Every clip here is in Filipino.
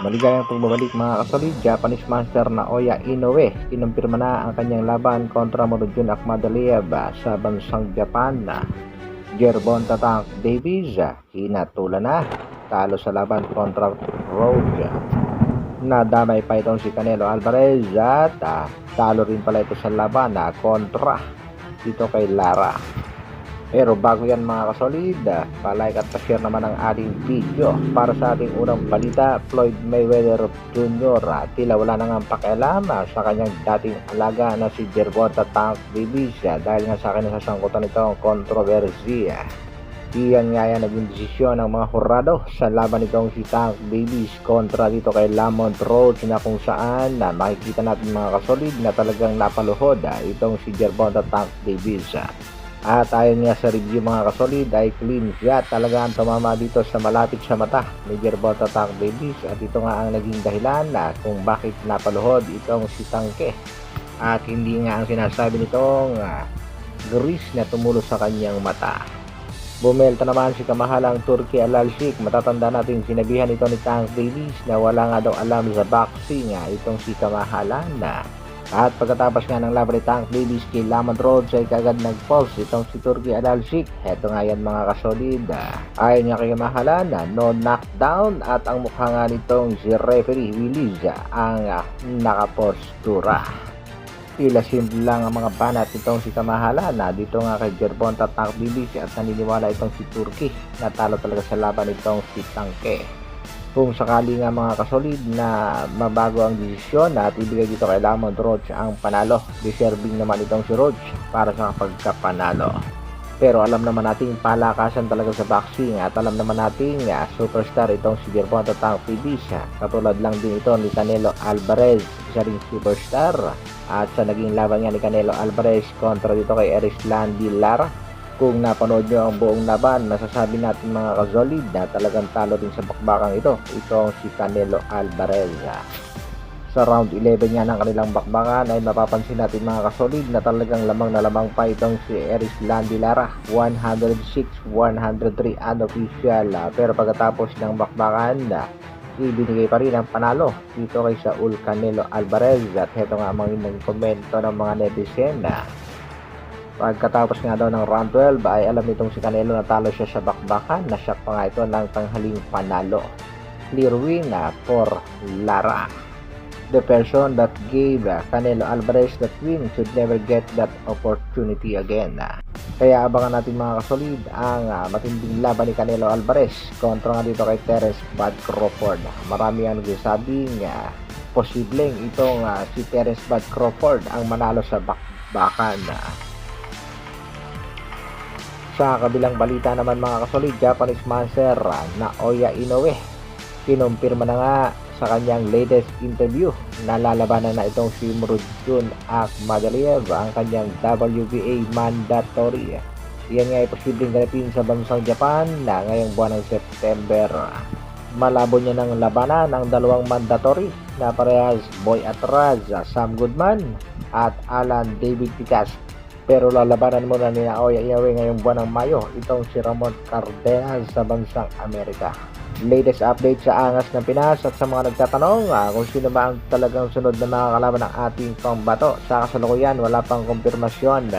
Maligayang pagbabalik mga kasolid, Japanese Master Naoya Inoue kinumpirma na ang kanyang laban kontra Murodjun Akhmadaliev sa bansang Japan. Gervonta Tank Davies hinatulan na, talo sa laban kontra Rogue. Nadamay pa itong si Canelo Alvarez at talo rin pala ito sa laban kontra dito kay Lara. Pero bago yan mga kasolid, palike at pa-share naman ang ating video para sa ating unang balita. Floyd Mayweather Jr. Tila wala nang pakialam sa kanyang dating alaga na si Gervonta Tank Davies dahil nga sa akin nasasangkutan nito ang kontrobersiya. Iyan nga yan naging desisyon ng mga hurado sa laban nitong si Tank Davies kontra dito kay Lamont Rhodes, na kung saan makikita natin mga kasolid na talagang napaluhod itong si Gervonta Tank Davies. At ayon nga sa review mga kasolid ay clean shot talaga ang tumama dito sa malapit sa mata ni Gervonta Tank Davies, at ito nga ang naging dahilan kung bakit napaluhod itong si Tangke, at hindi nga ang sinasabi nitong grease na tumulo sa kanyang mata. Bumelta naman si kamahalang Turki Alalshik. Matatanda natin sinabihan ito ni Tank Davies na wala nga daw alam sa boxing itong si kamahalan At pagkatapos nga ng laban ni Tank Davies kay Lamont Rhodes ay kagad nag-pause itong si Turki Alalshik. Heto nga yan mga kasolid, ayon nga kay kamahalan no knockdown, at ang mukha nga nitong si referee Willis ang nakapostura. Tila simple lang ang mga banat itong si kamahalan dito nga kay Gervonta Tank Davies, at naniniwala itong si Turki na talo talaga sa laban itong si Tangke. Kung sakali nga mga kasolid na mabago ang desisyon at ibigay dito kay Lamont Rhodes ang panalo, deserving naman itong si Rhodes para sa pagkapanalo. Pero alam naman natin palakasan talaga sa boxing, at alam naman natin superstar itong si Gervonta Tank Davies. Katulad lang din ito ni Canelo Alvarez, isa ring superstar. At sa naging laban nga ni Canelo Alvarez kontra dito kay Erislandy Lara, kung napanood nyo ang buong laban, masasabi natin mga kasolid na talagang talo din sa bakbakang ito itong si Canelo Alvarez. Sa round 11 nga ng kanilang bakbakan ay mapapansin natin mga kasolid na talagang lamang na lamang pa itong si Erislandy Lara, 106-103 unofficial. Pero pagkatapos ng bakbakan ibinigay pa rin ang panalo dito kay Saul Canelo Alvarez, at heto nga ang mga komento ng mga netizen pagkatapos nga daw ng round 12 ay alam nitong si Canelo na talo siya sa bakbakan, na siya pa nga ito ng tanghaling panalo. Clear win for Lara. The person that gave Canelo Alvarez that win should never get that opportunity again. Kaya abangan natin mga kasolid ang matinding laban ni Canelo Alvarez kontra nga dito kay Terence Bud Crawford. Marami ang nagsasabing posibleng itong si Terence Bud Crawford ang manalo sa bakbakan. Sa kabilang balita naman mga kasolid, Japanese Master Naoya Inoue kinumpirma na nga sa kanyang latest interview na lalabanan na itong si Murodjun Akhmadaliev ang kanyang WBA mandatory. Iyan nga ay posibleng ganapin sa bansang Japan na ngayong buwan ng September. Malabo niya ng labanan ang dalawang mandatory na parehas Boy Atraz, Sam Goodman at Alan David Pitas. Pero lalabanan muna ni Naoya Inoue ngayong buwan ng Mayo itong si Ramon Cardenas sa bansang Amerika. Latest update sa angas ng Pinas, at sa mga nagtatanong kung sino ba ang talagang sunod na makakalaban ng ating pambato, sa kasalukuyan wala pang kumpirmasyon.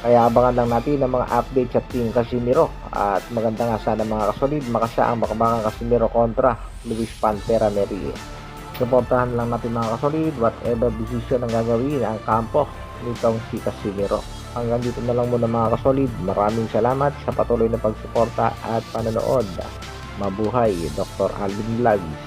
Kaya abangan lang natin ang mga update sa Team Casimiro, at maganda nga sana mga kasolid makasa ang bakbakan Casimiro kontra Luis Pantera Meri. Suportahan lang natin mga kasolid whatever decision ang gagawin ang kampo nitong si Casimiro. Hanggang dito na lang muna mga kasolid. Maraming salamat sa patuloy na pagsuporta at panonood. Mabuhay Dr. Alvin Vlogs.